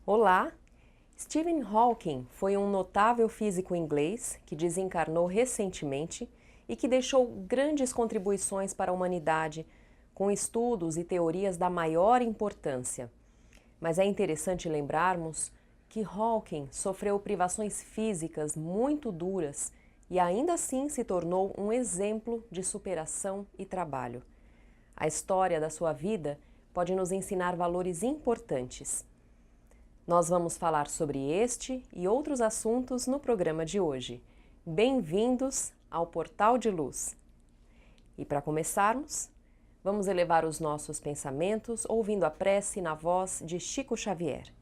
Olá! Stephen Hawking foi um notável físico inglês que desencarnou recentemente e que deixou grandes contribuições para a humanidade com estudos e teorias da maior importância. Mas é interessante lembrarmos que Hawking sofreu privações físicas muito duras e ainda assim se tornou um exemplo de superação e trabalho. A história da sua vida pode nos ensinar valores importantes. Nós vamos falar sobre este e outros assuntos no programa de hoje. Bem-vindos ao Portal de Luz. E para começarmos, vamos elevar os nossos pensamentos ouvindo a prece na voz de Chico Xavier.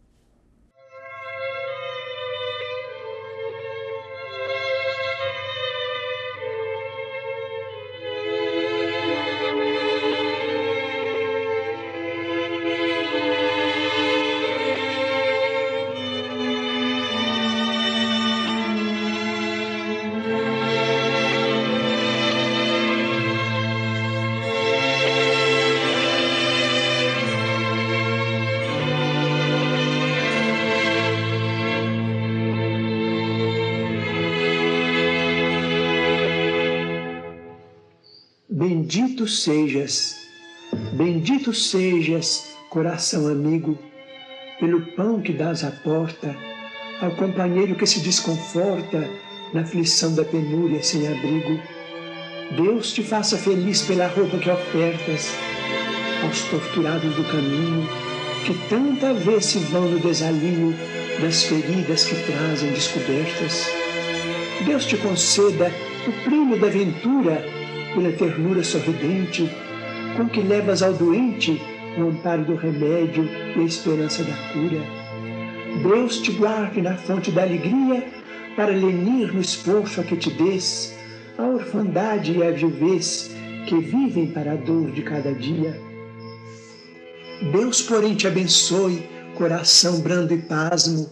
Bendito sejas, coração amigo, pelo pão que dás à porta, ao companheiro que se desconforta na aflição da penúria sem abrigo. Deus te faça feliz pela roupa que ofertas aos torturados do caminho, que tanta vez se vão no desalinho das feridas que trazem descobertas. Deus te conceda o prêmio da ventura pela ternura sorridente, com que levas ao doente o amparo do remédio e a esperança da cura. Deus te guarde na fonte da alegria, para lenir no esforço a que te des a orfandade e a viuvez que vivem para a dor de cada dia. Deus, porém, te abençoe, coração brando e pasmo,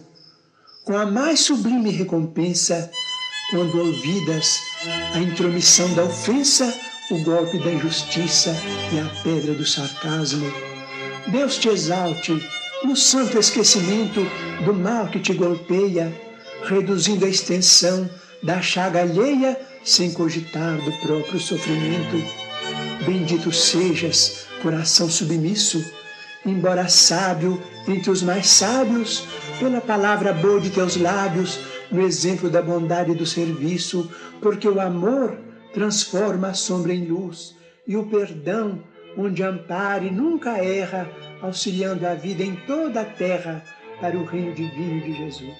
com a mais sublime recompensa, quando ouvidas a intromissão da ofensa, o golpe da injustiça e a pedra do sarcasmo. Deus te exalte no santo esquecimento do mal que te golpeia, reduzindo a extensão da chaga alheia sem cogitar do próprio sofrimento. Bendito sejas, coração submisso, embora sábio entre os mais sábios, pela palavra boa de teus lábios, no exemplo da bondade e do serviço, porque o amor transforma a sombra em luz e o perdão, onde ampare, nunca erra, auxiliando a vida em toda a terra para o reino divino de Jesus.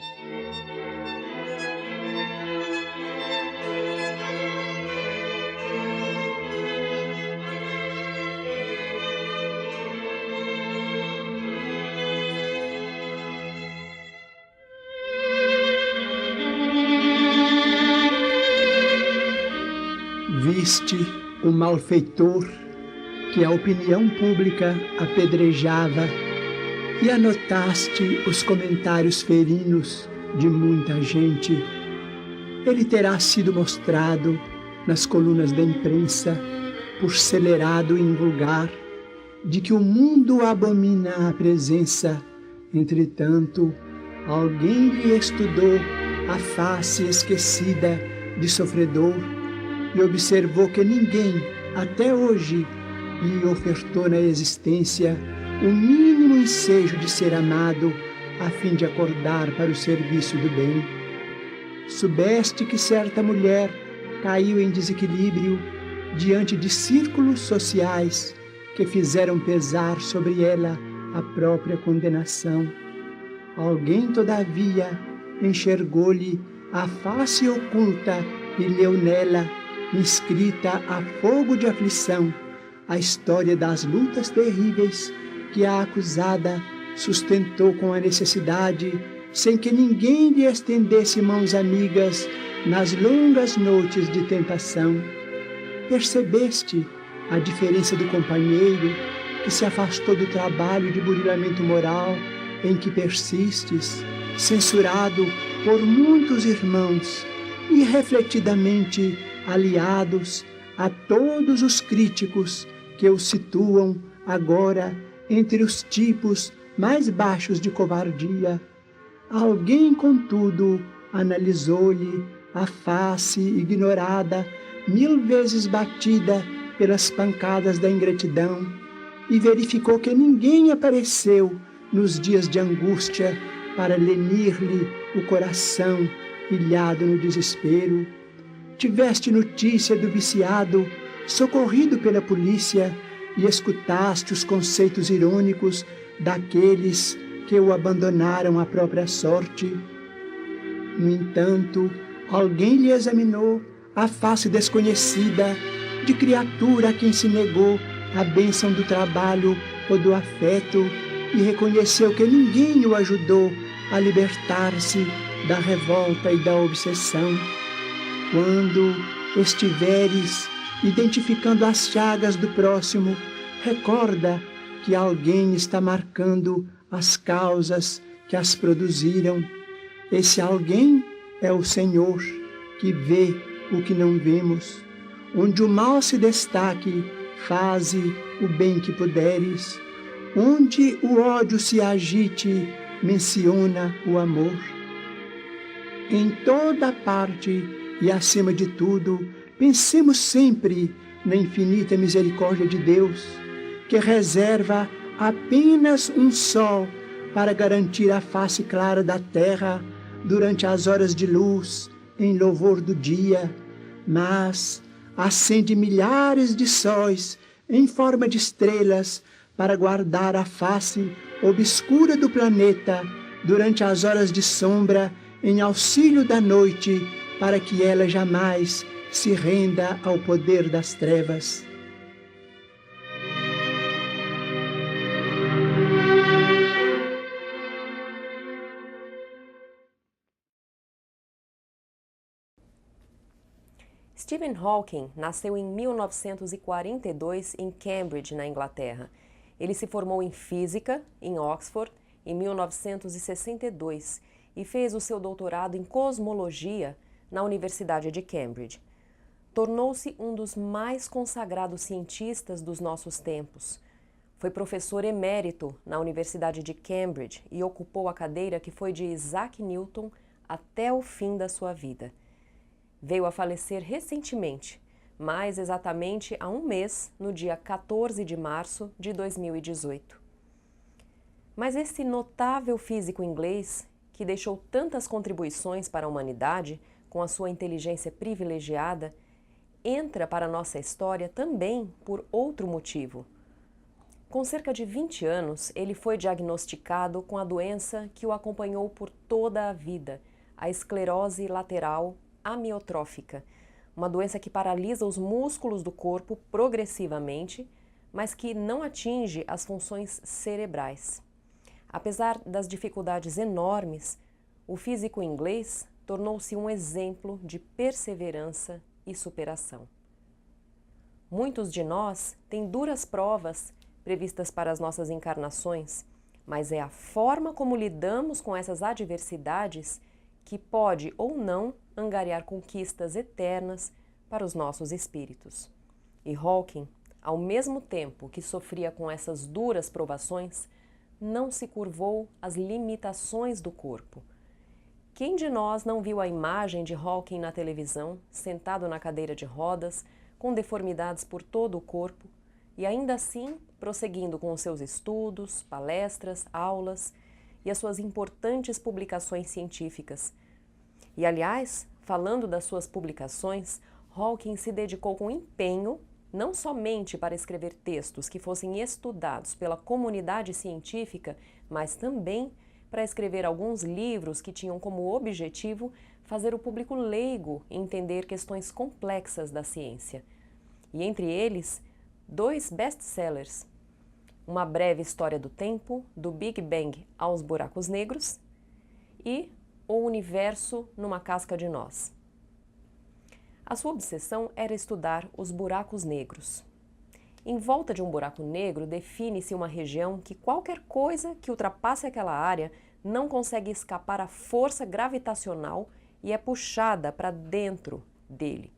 Viste o malfeitor que a opinião pública apedrejava e anotaste os comentários ferinos de muita gente. Ele terá sido mostrado nas colunas da imprensa por celerado em vulgar de que o mundo abomina a presença. Entretanto, alguém lhe estudou a face esquecida de sofredor e observou que ninguém, até hoje, lhe ofertou na existência o mínimo ensejo de ser amado, a fim de acordar para o serviço do bem. Soubeste que certa mulher caiu em desequilíbrio diante de círculos sociais que fizeram pesar sobre ela a própria condenação. Alguém, todavia, enxergou-lhe a face oculta e leu nela, inscrita a fogo de aflição, a história das lutas terríveis que a acusada sustentou com a necessidade, sem que ninguém lhe estendesse mãos amigas nas longas noites de tentação. Percebeste a diferença do companheiro que se afastou do trabalho de burilamento moral em que persistes, censurado por muitos irmãos, irrefletidamente aliados a todos os críticos que o situam agora entre os tipos mais baixos de covardia, alguém, contudo, analisou-lhe a face ignorada, 1000 vezes batida pelas pancadas da ingratidão, e verificou que ninguém apareceu nos dias de angústia para lenir-lhe o coração ilhado no desespero. Tiveste notícia do viciado socorrido pela polícia e escutaste os conceitos irônicos daqueles que o abandonaram à própria sorte. No entanto, alguém lhe examinou a face desconhecida de criatura a quem se negou a bênção do trabalho ou do afeto e reconheceu que ninguém o ajudou a libertar-se da revolta e da obsessão. Quando estiveres identificando as chagas do próximo, recorda que alguém está marcando as causas que as produziram. Esse alguém é o Senhor, que vê o que não vemos. Onde o mal se destaque, faze o bem que puderes. Onde o ódio se agite, menciona o amor. Em toda parte e acima de tudo, pensemos sempre na infinita misericórdia de Deus, que reserva apenas um sol para garantir a face clara da terra durante as horas de luz em louvor do dia, mas acende milhares de sóis em forma de estrelas para guardar a face obscura do planeta durante as horas de sombra em auxílio da noite, para que ela jamais se renda ao poder das trevas. Stephen Hawking nasceu em 1942 em Cambridge, na Inglaterra. Ele se formou em física em Oxford em 1962 e fez o seu doutorado em cosmologia na Universidade de Cambridge. Tornou-se um dos mais consagrados cientistas dos nossos tempos. Foi professor emérito na Universidade de Cambridge e ocupou a cadeira que foi de Isaac Newton até o fim da sua vida. Veio a falecer recentemente, mais exatamente há um mês, no dia 14 de março de 2018. Mas esse notável físico inglês, que deixou tantas contribuições para a humanidade com a sua inteligência privilegiada, entra para a nossa história também por outro motivo. Com cerca de 20 anos, ele foi diagnosticado com a doença que o acompanhou por toda a vida, a esclerose lateral amiotrófica, uma doença que paralisa os músculos do corpo progressivamente, mas que não atinge as funções cerebrais. Apesar das dificuldades enormes, o físico inglês tornou-se um exemplo de perseverança e superação. Muitos de nós têm duras provas previstas para as nossas encarnações, mas é a forma como lidamos com essas adversidades que pode ou não angariar conquistas eternas para os nossos espíritos. E Hawking, ao mesmo tempo que sofria com essas duras provações, não se curvou às limitações do corpo. Quem de nós não viu a imagem de Hawking na televisão, sentado na cadeira de rodas, com deformidades por todo o corpo, e ainda assim prosseguindo com os seus estudos, palestras, aulas e as suas importantes publicações científicas? E, aliás, falando das suas publicações, Hawking se dedicou com empenho não somente para escrever textos que fossem estudados pela comunidade científica, mas também para escrever alguns livros que tinham como objetivo fazer o público leigo entender questões complexas da ciência. E entre eles, 2 best-sellers: Uma Breve História do Tempo, do Big Bang aos Buracos Negros, e O Universo numa Casca de Nós. A sua obsessão era estudar os buracos negros. Em volta de um buraco negro define-se uma região que qualquer coisa que ultrapasse aquela área não consegue escapar à força gravitacional e é puxada para dentro dele.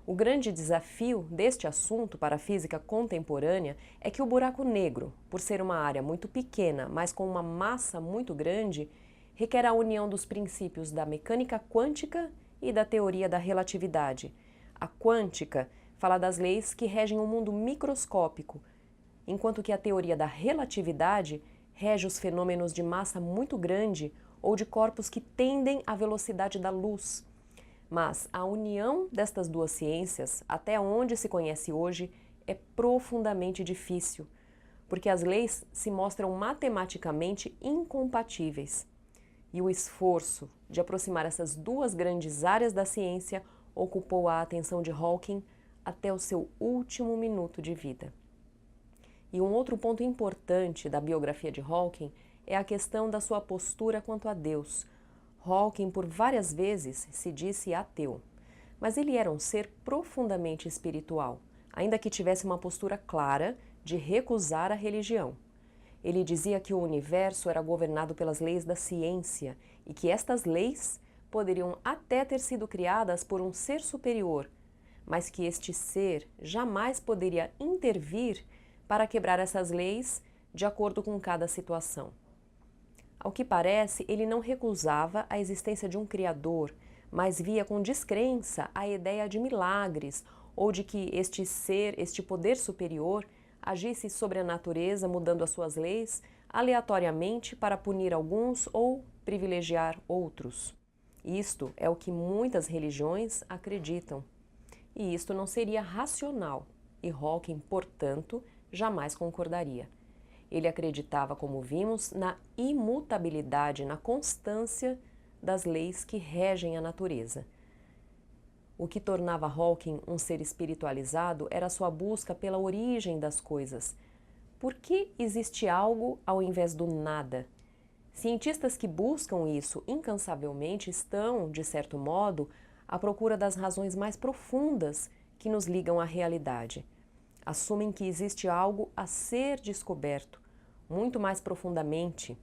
O grande desafio deste assunto para a física contemporânea é que o buraco negro, por ser uma área muito pequena, mas com uma massa muito grande, requer a união dos princípios da mecânica quântica e da teoria da relatividade. A quântica fala das leis que regem o mundo microscópico, enquanto que a teoria da relatividade rege os fenômenos de massa muito grande ou de corpos que tendem à velocidade da luz. Mas a união destas duas ciências, até onde se conhece hoje, é profundamente difícil, porque as leis se mostram matematicamente incompatíveis. E o esforço de aproximar essas duas grandes áreas da ciência ocupou a atenção de Hawking até o seu último minuto de vida. E um outro ponto importante da biografia de Hawking é a questão da sua postura quanto a Deus. Hawking, por várias vezes, se disse ateu, mas ele era um ser profundamente espiritual, ainda que tivesse uma postura clara de recusar a religião. Ele dizia que o universo era governado pelas leis da ciência e que estas leis poderiam até ter sido criadas por um ser superior, mas que este ser jamais poderia intervir para quebrar essas leis de acordo com cada situação. Ao que parece, ele não recusava a existência de um Criador, mas via com descrença a ideia de milagres ou de que este ser, este poder superior, agisse sobre a natureza mudando as suas leis aleatoriamente para punir alguns ou privilegiar outros. Isto é o que muitas religiões acreditam. E isto não seria racional, e Hawking, portanto, jamais concordaria. Ele acreditava, como vimos, na imutabilidade, na constância das leis que regem a natureza. O que tornava Hawking um ser espiritualizado era sua busca pela origem das coisas. Por que existe algo ao invés do nada? Cientistas que buscam isso incansavelmente estão, de certo modo, à procura das razões mais profundas que nos ligam à realidade. Assumem que existe algo a ser descoberto, muito mais profundamente,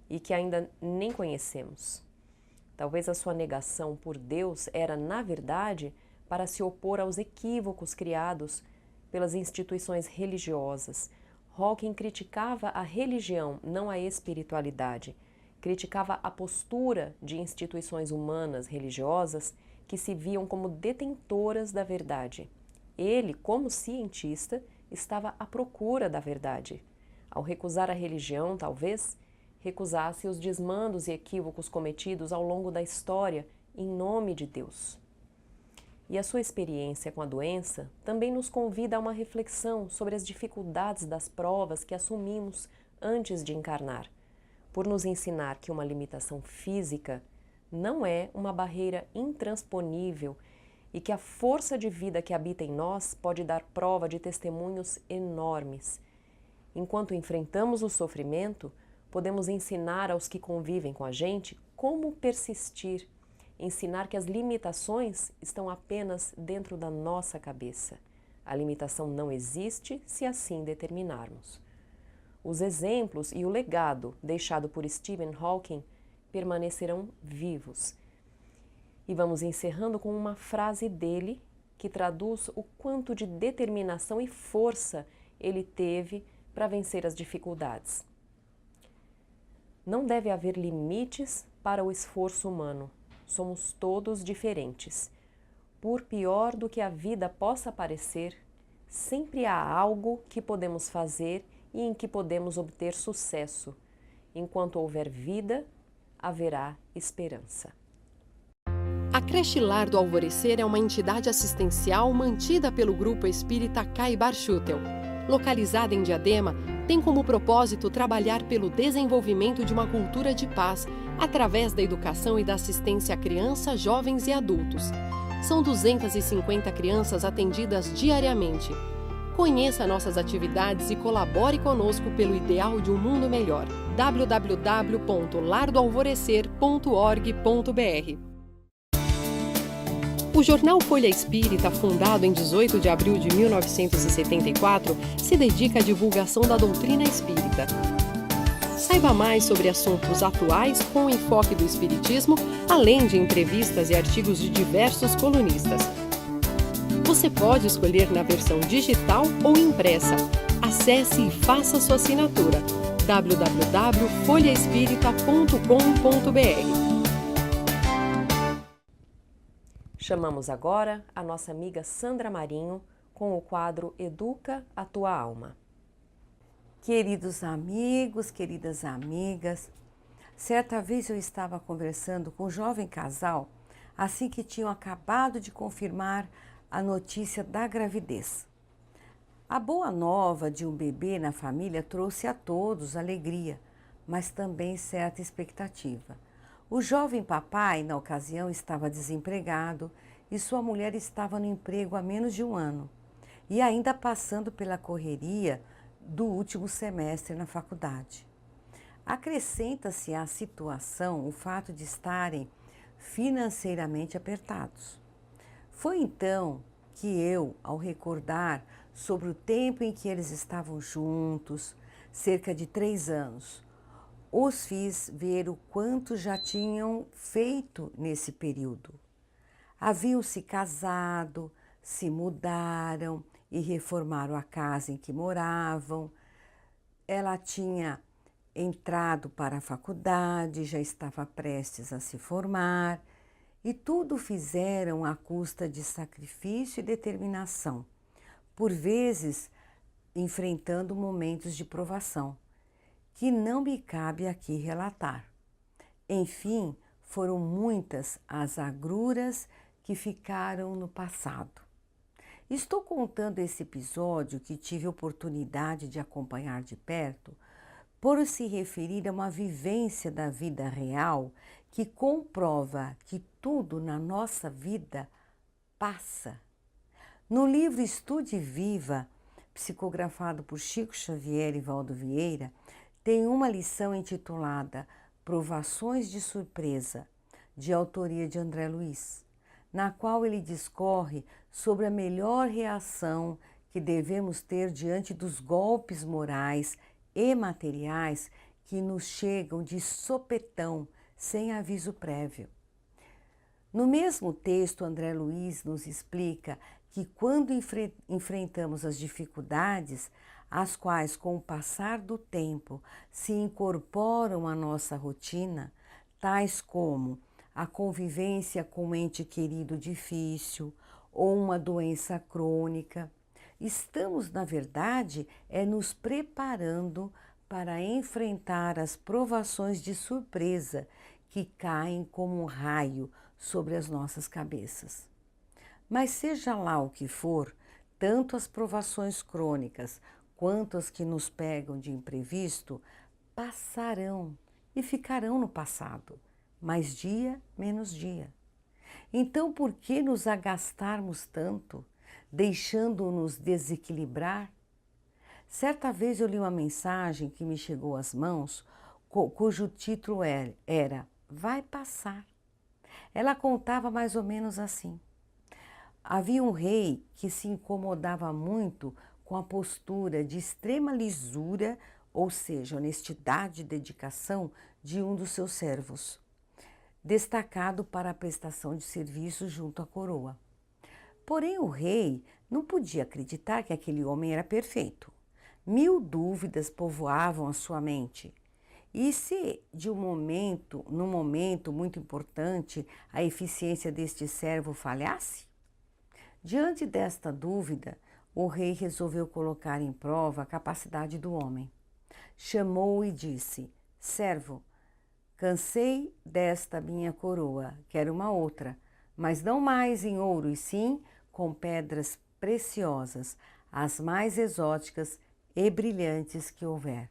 e que ainda nem conhecemos. Talvez a sua negação por Deus era, na verdade, para se opor aos equívocos criados pelas instituições religiosas. Hawking criticava a religião, não a espiritualidade. Criticava a postura de instituições humanas religiosas que se viam como detentoras da verdade. Ele, como cientista, estava à procura da verdade. Ao recusar a religião, talvez, recusasse os desmandos e equívocos cometidos ao longo da história em nome de Deus. E a sua experiência com a doença também nos convida a uma reflexão sobre as dificuldades das provas que assumimos antes de encarnar, por nos ensinar que uma limitação física não é uma barreira intransponível e que a força de vida que habita em nós pode dar prova de testemunhos enormes. Enquanto enfrentamos o sofrimento, podemos ensinar aos que convivem com a gente como persistir, ensinar que as limitações estão apenas dentro da nossa cabeça. A limitação não existe se assim determinarmos. Os exemplos e o legado deixado por Stephen Hawking permanecerão vivos. E vamos encerrando com uma frase dele que traduz o quanto de determinação e força ele teve para vencer as dificuldades. Não deve haver limites para o esforço humano. Somos todos diferentes. Por pior do que a vida possa parecer, sempre há algo que podemos fazer e em que podemos obter sucesso. Enquanto houver vida, haverá esperança. A Creche Lar do Alvorecer é uma entidade assistencial mantida pelo Grupo Espírita Caibar Schutel. Localizada em Diadema, tem como propósito trabalhar pelo desenvolvimento de uma cultura de paz através da educação e da assistência a crianças, jovens e adultos. São 250 crianças atendidas diariamente. Conheça nossas atividades e colabore conosco pelo ideal de um mundo melhor. www.lardoalvorecer.org.br. O jornal Folha Espírita, fundado em 18 de abril de 1974, se dedica à divulgação da doutrina espírita. Saiba mais sobre assuntos atuais com o enfoque do espiritismo, além de entrevistas e artigos de diversos colunistas. Você pode escolher na versão digital ou impressa. Acesse e faça sua assinatura. www.folhaespirita.com.br. Chamamos agora a nossa amiga Sandra Marinho com o quadro Educa a Tua Alma. Queridos amigos, queridas amigas, certa vez eu estava conversando com um jovem casal assim que tinham acabado de confirmar a notícia da gravidez. A boa nova de um bebê na família trouxe a todos alegria, mas também certa expectativa. O jovem papai, na ocasião, estava desempregado e sua mulher estava no emprego há menos de um ano e ainda passando pela correria do último semestre na faculdade. Acrescenta-se à situação o fato de estarem financeiramente apertados. Foi então que eu, ao recordar sobre o tempo em que eles estavam juntos, cerca de 3 anos, os fiz ver o quanto já tinham feito nesse período. Haviam se casado, se mudaram e reformaram a casa em que moravam. Ela tinha entrado para a faculdade, já estava prestes a se formar, e tudo fizeram à custa de sacrifício e determinação, por vezes enfrentando momentos de provação, que não me cabe aqui relatar. Enfim, foram muitas as agruras que ficaram no passado. Estou contando esse episódio que tive oportunidade de acompanhar de perto, por se referir a uma vivência da vida real que comprova que tudo na nossa vida passa. No livro Estude e Viva, psicografado por Chico Xavier e Valdo Vieira, tem uma lição intitulada Provações de Surpresa, de autoria de André Luiz, na qual ele discorre sobre a melhor reação que devemos ter diante dos golpes morais e materiais que nos chegam de sopetão, sem aviso prévio. No mesmo texto, André Luiz nos explica que quando enfrentamos as dificuldades, as quais com o passar do tempo se incorporam à nossa rotina, tais como a convivência com um ente querido difícil ou uma doença crônica, estamos, na verdade, nos preparando para enfrentar as provações de surpresa que caem como um raio sobre as nossas cabeças. Mas seja lá o que for, tanto as provações crônicas quanto as que nos pegam de imprevisto passarão e ficarão no passado, mais dia menos dia. Então, por que nos agastarmos tanto, deixando-nos desequilibrar? Certa vez eu li uma mensagem que me chegou às mãos, cujo título era Vai Passar. Ela contava mais ou menos assim. Havia um rei que se incomodava muito com a postura de extrema lisura, ou seja, honestidade e dedicação de um dos seus servos, destacado para a prestação de serviços junto à coroa. Porém, o rei não podia acreditar que aquele homem era perfeito. 1000 dúvidas povoavam a sua mente. E se num momento muito importante, a eficiência deste servo falhasse? Diante desta dúvida, o rei resolveu colocar em prova a capacidade do homem. Chamou-o e disse: Servo, cansei desta minha coroa, quero uma outra, mas não mais em ouro, e sim com pedras preciosas, as mais exóticas e brilhantes que houver.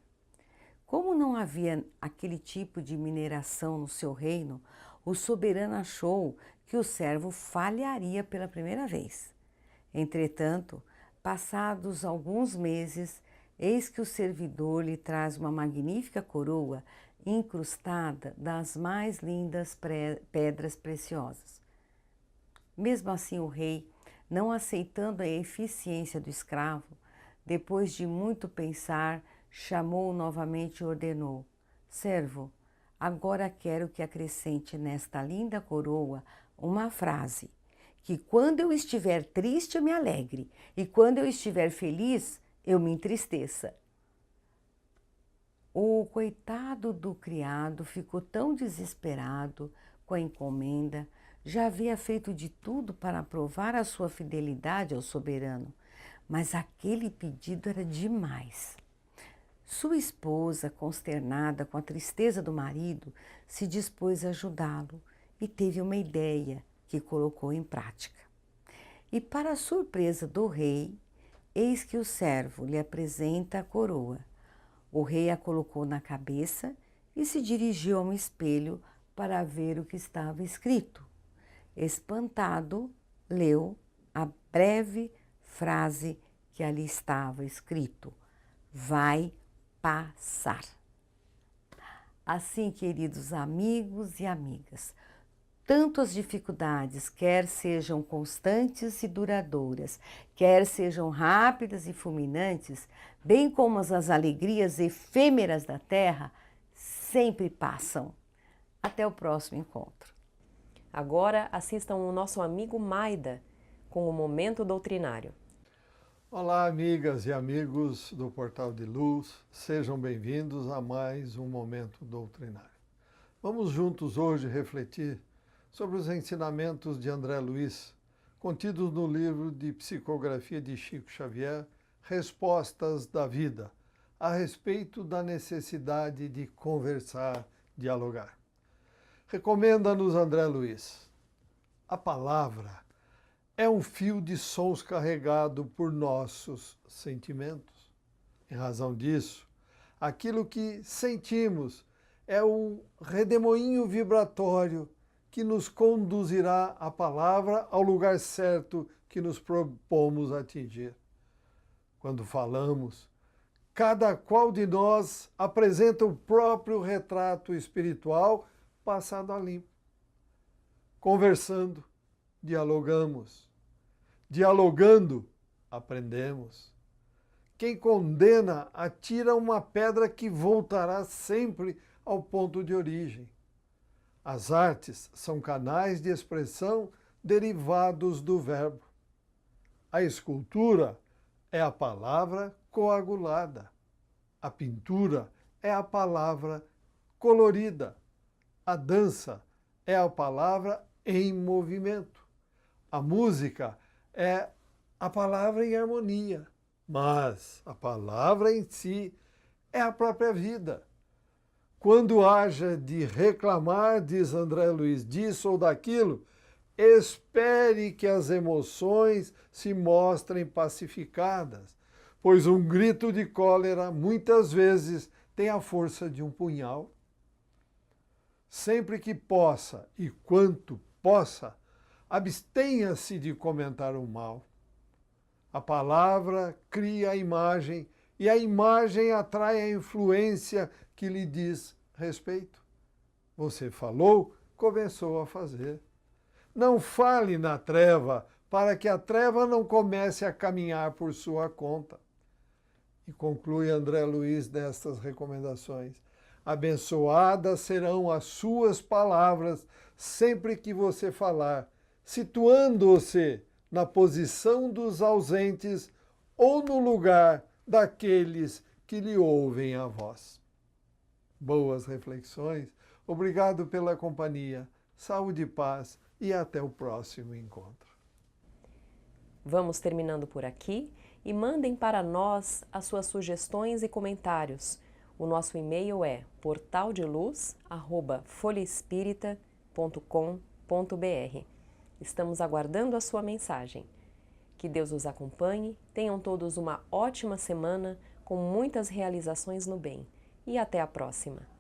Como não havia aquele tipo de mineração no seu reino, o soberano achou que o servo falharia pela primeira vez. Entretanto, passados alguns meses, eis que o servidor lhe traz uma magnífica coroa incrustada das mais lindas pedras preciosas. Mesmo assim, o rei, não aceitando a eficiência do escravo, depois de muito pensar, chamou-o novamente e ordenou: Servo, agora quero que acrescente nesta linda coroa uma frase que quando eu estiver triste eu me alegre e quando eu estiver feliz eu me entristeça. O coitado do criado ficou tão desesperado com a encomenda, já havia feito de tudo para provar a sua fidelidade ao soberano, mas aquele pedido era demais. Sua esposa, consternada com a tristeza do marido, se dispôs a ajudá-lo e teve uma ideia que colocou em prática. E para a surpresa do rei, eis que o servo lhe apresenta a coroa. O rei a colocou na cabeça e se dirigiu a um espelho para ver o que estava escrito. Espantado, leu a breve frase que ali estava escrito: vai passar. Assim, queridos amigos e amigas, tanto as dificuldades, quer sejam constantes e duradouras, quer sejam rápidas e fulminantes, bem como as alegrias efêmeras da terra, sempre passam. Até o próximo encontro. Agora assistam o nosso amigo Maida com o Momento Doutrinário. Olá, amigas e amigos do Portal de Luz, sejam bem-vindos a mais um Momento Doutrinário. Vamos juntos hoje refletir sobre os ensinamentos de André Luiz, contidos no livro de psicografia de Chico Xavier, Respostas da Vida, a respeito da necessidade de conversar, dialogar. Recomenda-nos André Luiz: a palavra é um fio de sons carregado por nossos sentimentos. Em razão disso, aquilo que sentimos é um redemoinho vibratório que nos conduzirá a palavra ao lugar certo que nos propomos atingir. Quando falamos, cada qual de nós apresenta o próprio retrato espiritual passado a limpo. Conversando, dialogamos. Dialogando, aprendemos. Quem condena atira uma pedra que voltará sempre ao ponto de origem. As artes são canais de expressão derivados do verbo. A escultura é a palavra coagulada. A pintura é a palavra colorida. A dança é a palavra em movimento. A música é a palavra em harmonia. Mas a palavra em si é a própria vida. Quando haja de reclamar, diz André Luiz, disso ou daquilo, espere que as emoções se mostrem pacificadas, pois um grito de cólera muitas vezes tem a força de um punhal. Sempre que possa e quanto possa, abstenha-se de comentar o mal. A palavra cria a imagem e a imagem atrai a influência que lhe diz respeito. Você falou, começou a fazer. Não fale na treva, para que a treva não comece a caminhar por sua conta. E conclui André Luiz nestas recomendações: abençoadas serão as suas palavras sempre que você falar, situando-se na posição dos ausentes ou no lugar daqueles que lhe ouvem a voz. Boas reflexões, obrigado pela companhia, saúde e paz e até o próximo encontro. Vamos terminando por aqui e mandem para nós as suas sugestões e comentários. O nosso e-mail é portaldeluz@folhaespirita.com.br. Estamos aguardando a sua mensagem. Que Deus os acompanhe, tenham todos uma ótima semana com muitas realizações no bem. E até a próxima!